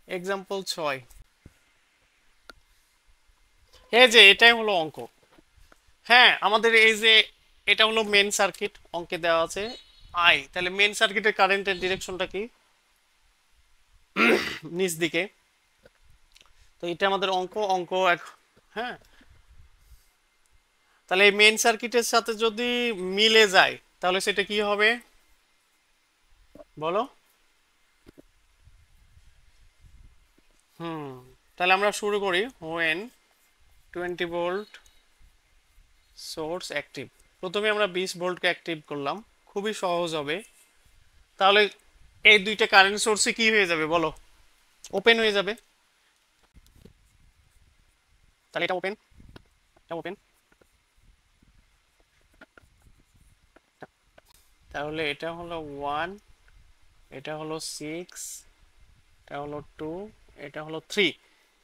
Example 6। এই যে এটাই হলো অঙ্ক। হ্যাঁ, আমাদের এই যে এটা হলো মেন সার্কিট, অঙ্কে দেওয়া আছে আই। তাহলে মেন সার্কিটের কারেন্টের ডিরেকশনটা কি? নিচ দিকে। তো এটা আমাদের অঙ্ক অঙ্ক এক। হ্যাঁ, তাহলে এই মেন সার্কিটের সাথে যদি মিলে যায় তাহলে সেটা কি হবে বলো? হুম, তাহলে আমরা শুরু করি। When 20 volt source active. প্রথমে আমরা 20 ভোল্টকে অ্যাক্টিভ করলাম, খুবই সহজ হবে। তাহলে এই দুইটা কারেন্ট সোর্সে কি হয়ে যাবে বলো? ওপেন হয়ে যাবে। তাহলে এটা ওপেন, এটা ওপেন। তাহলে এটা হলো 1, এটা হলো 6, এটা হলো 2, এটা হলো 3,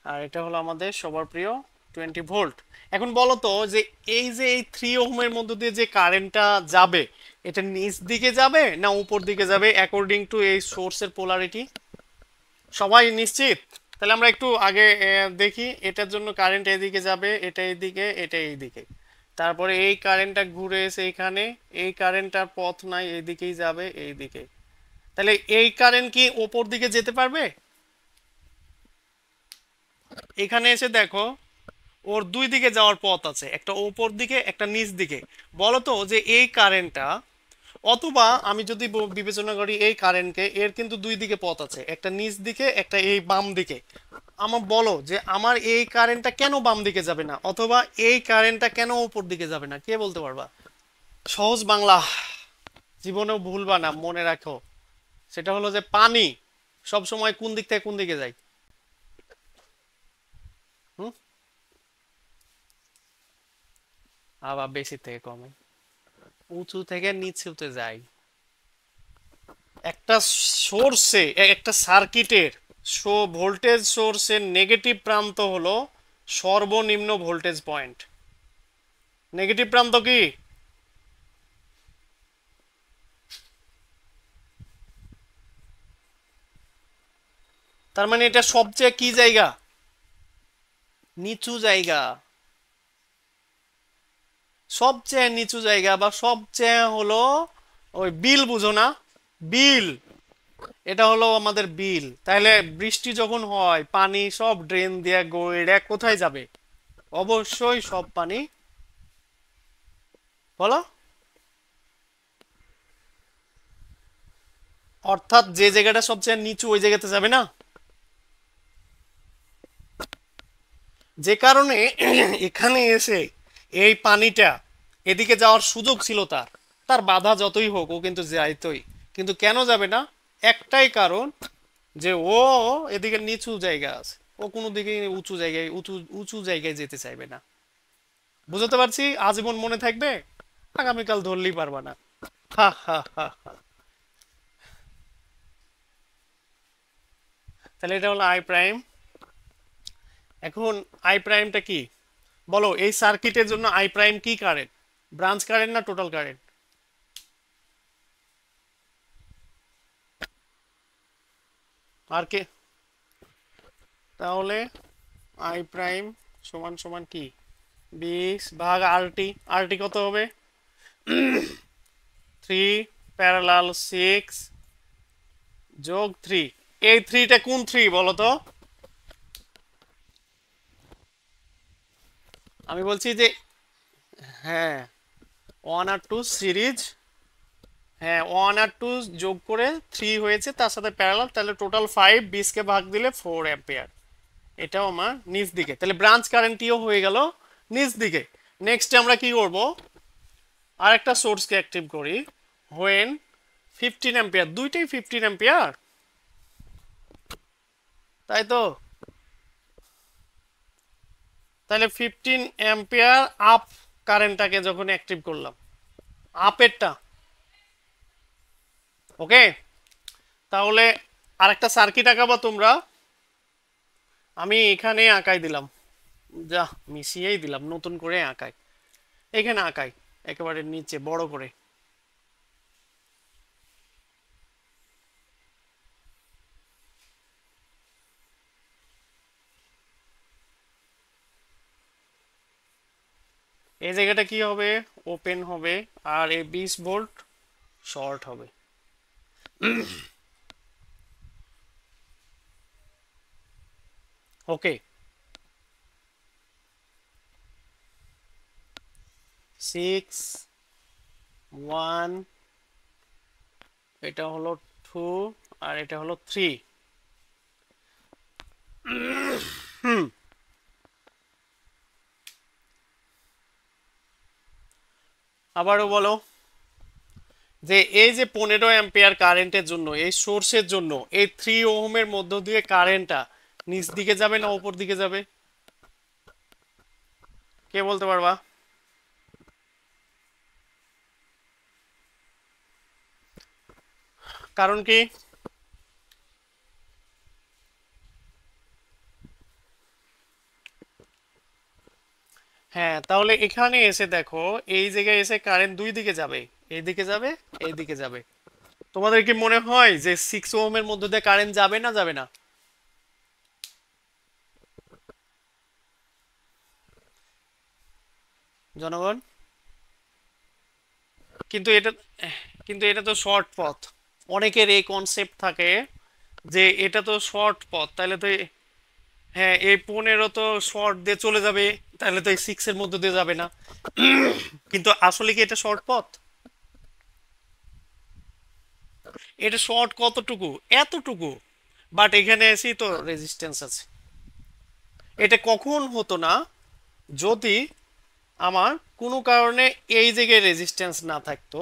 আর এটা হলো আমাদের সবার প্রিয় 20 ভোল্ট। এখন বলো তো যে এই 3 ওহমের মধ্য দিয়ে যে কারেন্টটা যাবে, এটা নিচ দিকে যাবে না উপর দিকে যাবে অ্যাকর্ডিং টু এই সোর্সের পোলারিটি? সবাই নিশ্চিত? তাহলে আমরা একটু আগে দেখি। এটার জন্য কারেন্ট এদিকে যাবে, এটা এইদিকে, এটা এইদিকে। তারপরে এই কারেন্টটা ঘুরে এসে এখানে, এই কারেন্টটার পথ নাই, এইদিকেই যাবে, এইদিকে। তাহলে এই কারেন্ট কি ওপর দিকে যেতে পারবে? এখানে এসে দেখো, ওর দুই দিকে যাওয়ার পথ আছে, একটা ওপর দিকে একটা নিচ দিকে। বলো তো যে এই কারেন্টটা, অথবা আমি যদি বিবেচনা করি এই কারেন্টকে, এর কিন্তু দুই দিকে পথ আছে, একটা নিচ দিকে একটা এই বাম দিকে। আমার বলো যে আমার এই কারেন্টটা কেন বাম দিকে যাবে না, অথবা এই কারেন্টটা কেন উপর দিকে যাবে না? কে বলতে পারবা? সহজ বাংলা, জীবনেও ভুলবা না, মনে রাখো। সেটা হলো যে পানি সব সময় কোন দিক থেকে কোন দিকে যায়? হুম, আবার বেশি থেকে কমে, উঁচু থেকে নিচুতে যায়। একটা সোর্সে, একটা সার্কিটের ভোল্টেজ সোর্সের নেগেটিভ প্রান্ত হলো সর্বনিম্ন ভোল্টেজ পয়েন্ট। নেগেটিভ প্রান্ত কি? তার মানে এটা সবচেয়ে কি জায়গা? নিচু জায়গা। সবচেয়ে নিচু জায়গা বা সবচেয়ে হলো ওই বিল, বুঝো না? বিল। এটা হলো আমাদের বিল। তাহলে বৃষ্টি যখন হয় পানি সব ড্রেন দিয়ে গড়ে কোথায় যাবে? অবশ্যই সব পানি, বলো, অর্থাৎ যে জায়গাটা সবচেয়ে নিচু ওই জায়গাতে যাবে না। যে কারণে এখানে এসে এই পানিটা এদিকে যাওয়ার সুযোগ ছিল তার, তার বাধা যতই হোক ও কিন্তু যাইতই। কিন্তু কেন যাবে না? একটাই কারণ, যে ও এদিকে নিচু জায়গা আছে, ও কোনো দিকে উঁচু জায়গায় উঁচু উঁচু জায়গায় যেতে চাইবে না। বুঝতে পারছি? আজীবন মনে থাকবে, আগামীকাল ধরলেই পারবা না। হা হা হা হা। তাহলে এটা হলো আই প্রাইম। এখন আই প্রাইমটা কি বলো? এই সার্কিটের জন্য আই প্রাইম কি কারেন্ট? ব্রাঞ্চ কারেন্ট না টোটাল কারেন্ট? আর কে? তাহলে আই প্রাইম সমান সমান কি? 20/RT। আরটি কত হবে? 3 প্যারালাল 6 যোগ 3। এই থ্রিটা কোন থ্রি বলো তো? আমি বলছি যে হ্যাঁ, 1 আর 2 সিরিজ। হ্যাঁ, 1 আর 2 যোগ করে 3 হয়েছে, তার সাথে প্যারালাল, তাহলে টোটাল 5, 20কে ভাগ দিলে 4 অ্যাম্পিয়ার। এটাও আমার নিচ দিকে, তাহলে ব্রাঞ্চ কারেন্টটিও হয়ে গেল নিচ দিকে। নেক্সট আমরা কি করব? আর একটা সোর্সকে অ্যাক্টিভ করি। হোয়েন 15 অ্যাম্পিয়ার, দুইটাই 15 অ্যাম্পিয়ার, তাই তো? তাহলে 15 অ্যাম্পিয়ার আপ কারেন্টটাকে যখন অ্যাক্টিভ করলাম, আপেরটা। ওকে, তাহলে আরেকটা সার্কিট আঁকাবো তোমরা। আমি এখানে আঁকাই দিলাম, যা মিশিয়েই দিলাম, নতুন করে আঁকাই। এখানে আঁকাই একেবারে নিচে বড় করে। এই জায়গাটা কি হবে, ওপেন হবে, আর এই 20 ভোল্ট শর্ট হবে। ওকে, 6 1, এটা হলো 2, আর এটা হলো 3। আবারও বলো যে এই যে 15 অ্যাম্পিয়ার কারেন্টের জন্য, এই সোর্সের জন্য, এই 3 ওহমের মধ্য দিয়ে কারেন্টটা নিচ দিকে যাবে না উপর দিকে যাবে? কে বলতে পারবা? কারণ কি? হ্যাঁ, তাহলে এখানে এসে দেখো, এই জায়গায় এসে কারেন্ট দুই দিকে যাবে, এইদিকে যাবে, এইদিকে যাবে। তোমাদের কি মনে হয় যে 6 ওহমের মধ্যে দিয়ে কারেন্ট যাবে না যাবে না? জনগণ, কিন্তু এটা কিন্তু এটা তো শর্ট পথ। অনেকের এই কনসেপ্ট থাকে যে এটা তো শর্ট পথ, তাহলে তো হ্যাঁ, এই 15 তো শর্ট দিয়ে চলে যাবে, তাহলে তো এই 6 এর মধ্যে দিয়ে যাবে না। কিন্তু আসলে কি এটা শর্ট পথ? এটা শর্ট কতটুকু? এতটুকু। বাট এখানে এসি তো রেজিস্ট্যান্স আছে। এটা কখন হতো না, যদি আমার কোনো কারণে এই জায়গায় রেজিস্ট্যান্স না থাকতো।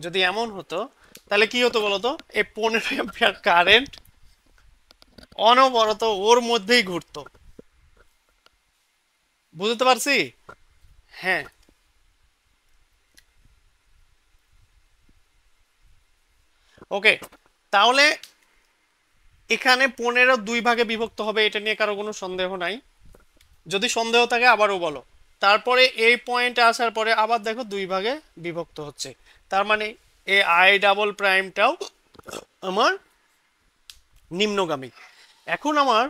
যদি এমন হতো, তাহলে কি হতো বলতো, এই 15 অ্যাম্পিয়ার কারেন্ট অনবরত ওর মধ্যেই ঘুরতো। বুঝতে পারছি? হ্যাঁ। ওকে, তাহলে এখানে 15 দুই ভাগে বিভক্ত হবে, এটা নিয়ে কারো কোনো সন্দেহ নাই। যদি সন্দেহ থাকে আবারও বলো। তারপরে এই পয়েন্টে আসার পরে আবার দেখো দুই ভাগে বিভক্ত হচ্ছে, তার মানে এই আই ডাবল প্রাইমটাও আমার নিম্নগামী। এখন আমার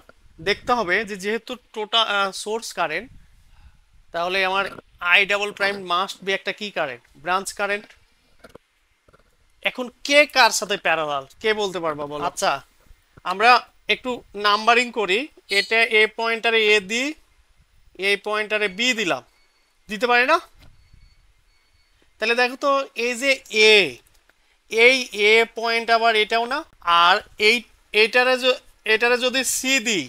দেখতে হবে যে যেহেতু টোটাল সোর্স কারেন্ট, তাহলে আমার I double prime must be একটা কি কারেন্ট, ব্রাঞ্চ কারেন্ট। এখন কে কার সাথে প্যারালাল, কে বলতে পারবা বলো? আচ্ছা, আমরা একটু নাম্বারিং করি। এটা এ পয়েন্টারে এ দিই, এই পয়েন্টারে বি দিলাম, দিতে পারি না? তাহলে দেখো তো, এই যে এ, এই এ পয়েন্ট আবার এটাও না। আর এই এইটারে এটারে যদি সি দিই,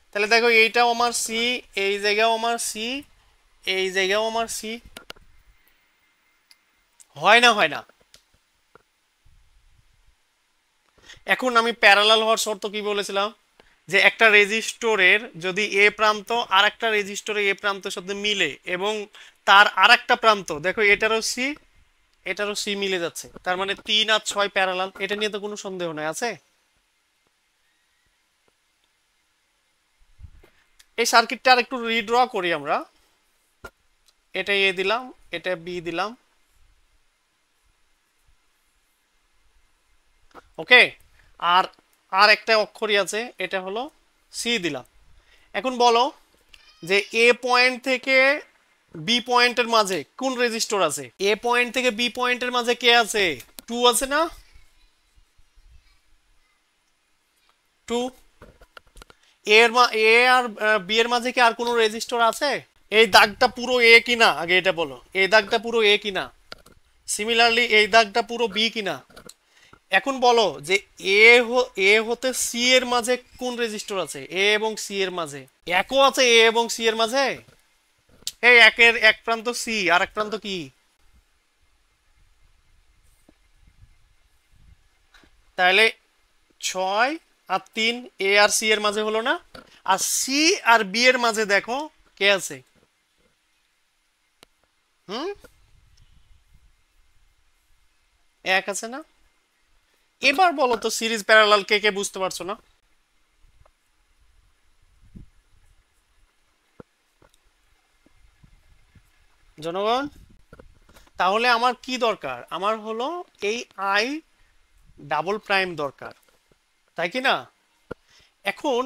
তাহলে দেখো এইটাও আমার সি, এই জায়গাও আমার সি, এই জায়গাও আমার সি। হয় না? হয় না? এখন আমি প্যারালাল হওয়ার শর্ত কি বলেছিলাম, যে একটা রেজিস্টরের যদি এ প্রান্ত আর একটা রেজিস্টরে এ প্রান্তের সাথে মিলে, এবং তার আর একটা প্রান্ত দেখো এটারও সি, এটারও সি মিলে যাচ্ছে, তার মানে 3 আর 6 প্যারালাল। এটা নিয়ে তো কোনো সন্দেহ নাই, আছে? এই সার্কিটটা আর একটু রিড্র করি আমরা। এটা এ দিলাম, এটা বি দিলাম। ওকে, আর আর একটা অক্ষরই আছে, এটা হলো সি দিলাম। এখন বলো যে এ পয়েন্ট থেকে বি পয়েন্টের মাঝে কোন রেজিস্টর আছে? এ পয়েন্ট থেকে বি পয়েন্টের মাঝে কে আছে? 2 আছে না? 2। এ আর বি এর মাঝে কি আর কোনো রেজিস্টর আছে? এই দাগটা পুরো এ কিনা আগে এটা বলো, এই দাগটা পুরো এ কিনা? সিমিলারলি এই দাগটা পুরো বি কিনা? এখন বলো যে এ হতে সি এর মাঝে কোন রেজিস্টর আছে, এ এবং সি এর মাঝে? একও আছে এ এবং সি এর মাঝে। এই একের এক প্রান্ত সি, আর এক প্রান্ত কি? তাহলে 6 আর 3, এ আর সি এর মাঝে হলো না? আর সি আর বি এর মাঝে দেখো কে আছে? হুম, এক আছে না? এবার বলো তো সিরিজ প্যারালাল কে কে বুঝতে পারছো না? জনগণ, তাহলে আমার কি দরকার? আমার হলো এই আই ডাবল প্রাইম দরকার, তাই কি না? এখন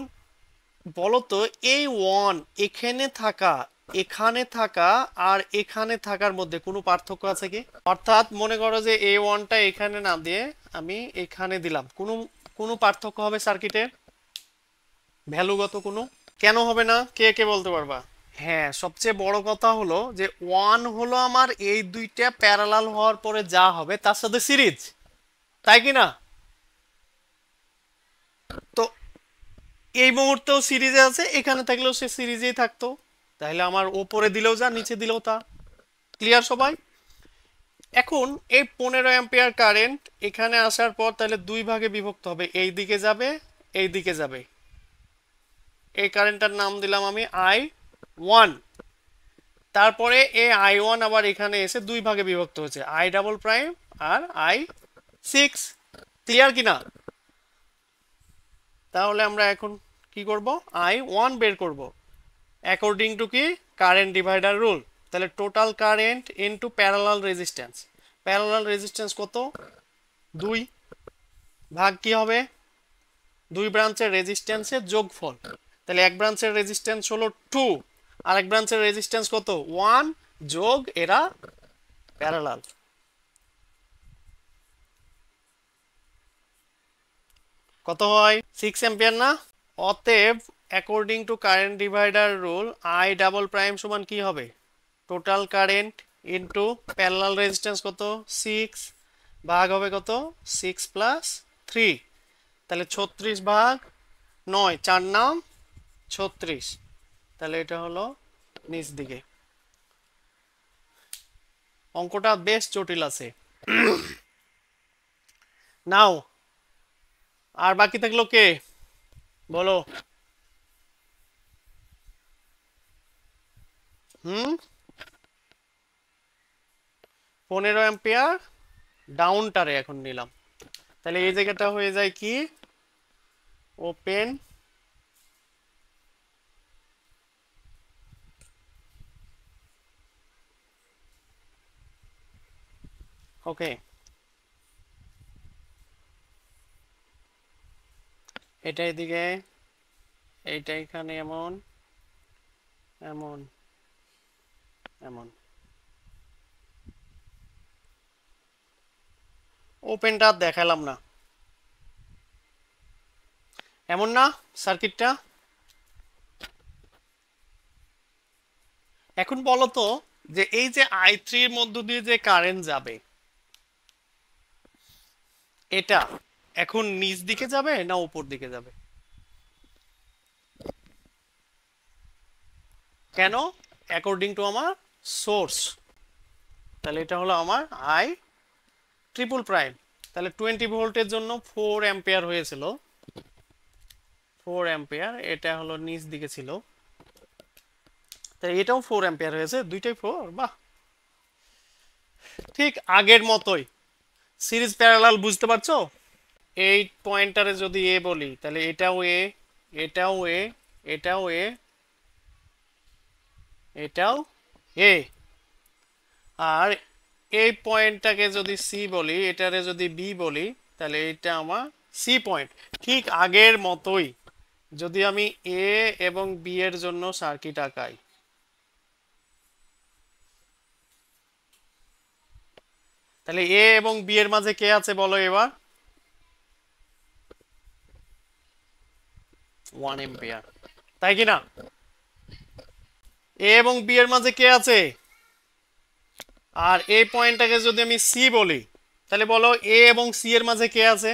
বলো তো এই ওয়ান এখানে থাকা আর এখানে থাকার মধ্যে কোনো পার্থক্য আছে কি? অর্থাৎ মনে করো যে এই ওয়ানটা এখানে না দিয়ে আমি এখানে দিলাম, কোনো কোনো পার্থক্য হবে সার্কিটে ভ্যালুগত কোনো? কেন হবে না, কে কে বলতে পারবা? হ্যাঁ, সবচেয়ে বড় কথা হলো যে ওয়ান হলো আমার এই দুইটা প্যারালাল হওয়ার পরে যা হবে তার সাথে সিরিজ, তাই কি না? তো এই মুহূর্তেও সিরিজে আছে, এখানে থাকলেও সে সিরিজেই থাকতো, তাহলে আমার ওপরে দিলেও যা নিচে দিলেও তা। ক্লিয়ার সবাই? এখন এই 15 অ্যাম্পিয়ার কারেন্ট এখানে আসার পর তাহলে দুই ভাগে বিভক্ত হবে, এই দিকে যাবে এই দিকে যাবে। এই কারেন্টটার নাম দিলাম আমি I1। তারপরে এই I1 আবার এখানে এসে দুই ভাগে বিভক্ত হয়েছে, I ডাবল প্রাইম আর I6। ক্লিয়ার কিনা? তাহলে আমরা এখন কি করব, I1 বের করব অ্যাকর্ডিং টু কি কারেন্ট ডিভাইডার রুল। তাহলে total current into parallel resistance, parallel resistance কত? 2 ভাগ কি হবে দুই ব্রাঞ্চের রেজিস্ট্যান্সের যোগফল। তাহলে এক ব্রাঞ্চের রেজিস্ট্যান্স হলো 2, আর এক ব্রাঞ্চের রেজিস্ট্যান্স কত? 1 যোগ এরা প্যারালাল। কত হয়? 6 অ্যাম্পিয়ার না? অতএব according to current divider rule I double prime সমান কি হবে? Total current into parallel resistance কত? 6 ভাগ হবে কত? 6 প্লাস 3, তাহলে 36 ভাগ 9, 4 নাম 36। তাহলে এটা হলো নিচ দিকে। অঙ্কটা বেশ জটিল আছে। নাও আর বাকি থাকলো কে, বলো? 15 অ্যাম্পিয়ার ডাউনটারে এখন নিলাম, তাহলে এই জায়গাটা হয়ে যায় কি ওপেন, ওকে। এটা এদিকে, এইটা এখানে এমন এমন এমন, ওপেনটা দেখালাম না, এমন না সার্কিটটা? এখন বলো তো যে এই যে I3 এর মধ্য দিয়ে যে কারেন্ট যাবে এটা এখন নিচ দিকে যাবে না উপর দিকে যাবে? কেন? অ্যাকর্ডিং টু আমার সোর্স। তাহলে এটা হলো আমার I ট্রিপল প্রাইম। তাহলে 20 ভোল্টের জন্য 4 অ্যাম্পিয়ার হয়েছিল, 4 অ্যাম্পিয়ার, এটা হলো নিচ দিকে ছিল, তাই এটাও 4 অ্যাম্পিয়ার হয়েছে, দুইটাই 4। বাহ, ঠিক আগের মতোই সিরিজ প্যারালাল, বুঝতে পারছো? এই পয়েন্টারে যদি এ বলি তাহলে এটাও এ, এটাও এ, এটাও এ, এটাও এ, আর এই পয়েন্টটাকে যদি সি বলি, এটারে যদি বি বলি, তাহলে এটা আমার সি পয়েন্ট। ঠিক আগের মতোই যদি আমি এ এবং বি এর জন্য সার্কিট আঁকাই, তাহলে এ এবং বি এর মাঝে কে আছে বলো এবার? 1 এম্পিয়ার, তাই কি না? এ এবং বি এর মাঝে কে আছে? আর এই পয়েন্টটাকে যদি আমি সি বলি তাহলে বলো এ এবং সি এর মাঝে কে আছে?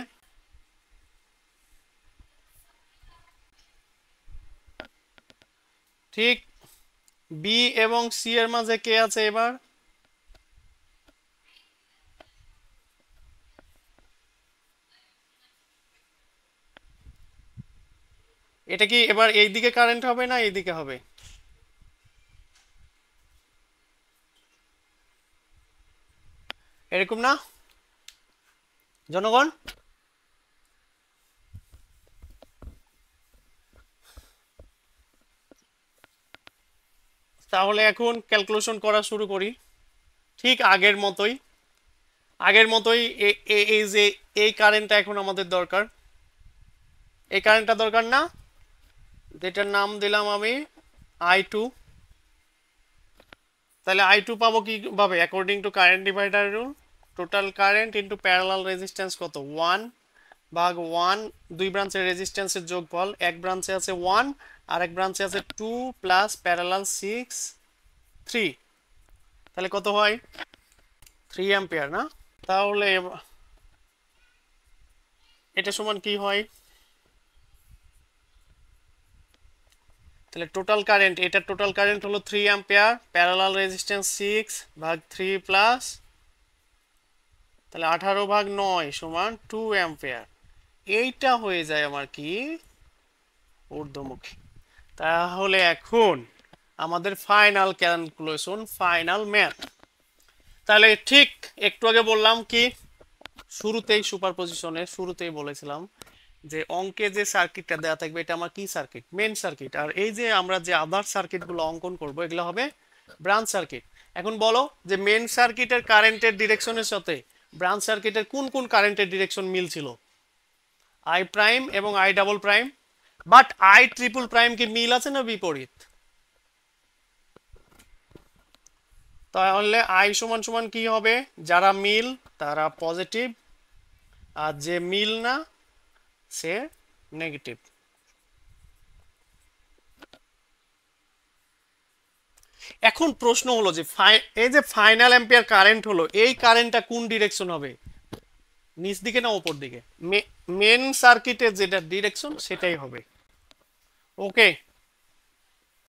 ঠিক বি এবং সি এর মাঝে কে আছে এবার? এটা কি এবার এই দিকে কারেন্ট হবে না এই দিকে হবে? এরকম না জনগণ? তাহলে এখন ক্যালকুলেশন করা শুরু করি ঠিক আগের মতোই। আগের মতোই এই যে এই কারেন্টটা এখন আমাদের দরকার, এই কারেন্টটা দরকার না? যেটার নাম দিলাম আমি I2। তাহলে I2 পাবো কিভাবে? According to current divider rule, total current into parallel resistance কত 1 ভাগ 1, দুই ব্রাঞ্চের রেজিস্ট্যান্সের যোগফল, এক ব্রাঞ্চে আছে 1 আর এক ব্রাঞ্চে আছে 2 প্লাস প্যারালাল 6 3, তাহলে কত হয় 3 অ্যাম্পিয়ার না? তাহলে এটা সমান কি হয়? তাহলে টোটাল কারেন্ট, এটা টোটাল কারেন্ট হলো 3 অ্যাম্পিয়ার, প্যারালাল রেজিস্ট্যান্স 6 ভাগ 3 প্লাস, তাহলে 18 ভাগ 9 সমান 2 অ্যাম্পিয়ার। এইটা হয়ে যায় আমার কি ঊর্ধ্বমুখী। তাহলে এখন আমাদের ফাইনাল ক্যালকুলেশন, ফাইনাল ম্যাথ। তাহলে ঠিক একটু আগে বললাম কি, শুরুতেই সুপারপজিশনের শুরুতেই বলেছিলাম যে অঙ্কে যে সার্কিটটা দেওয়া থাকবে এটা আমার কি সার্কিট? Main circuit. আর এই যে আমরা যে আদার সার্কিটগুলো অঙ্কন করব এগুলো হবে ব্রাঞ্চ সার্কিট। এখন বলো যে মেন সার্কিটের কারেন্টের ডিরেকশনের সাথে ব্রাঞ্চ সার্কিটের কোন কোন কারেন্টের ডিরেকশন মিল ছিল? আই প্রাইম এবং I double prime, but I triple prime কি মিল আছে না বিপরীত? তাহলে আই সমান সমান কি হবে? যারা মিল তারা পজিটিভ, আর যে মিল না সে নেগেটিভ। এখন প্রশ্ন হলো যে এই যে ফাইনাল অ্যাম্পিয়ার কারেন্ট হলো, এই কারেন্টটা কোন ডিরেকশন হবে? নিচ দিকে না উপর দিকে? মেন সার্কিটের যেটা ডিরেকশন সেটাই হবে। ওকে।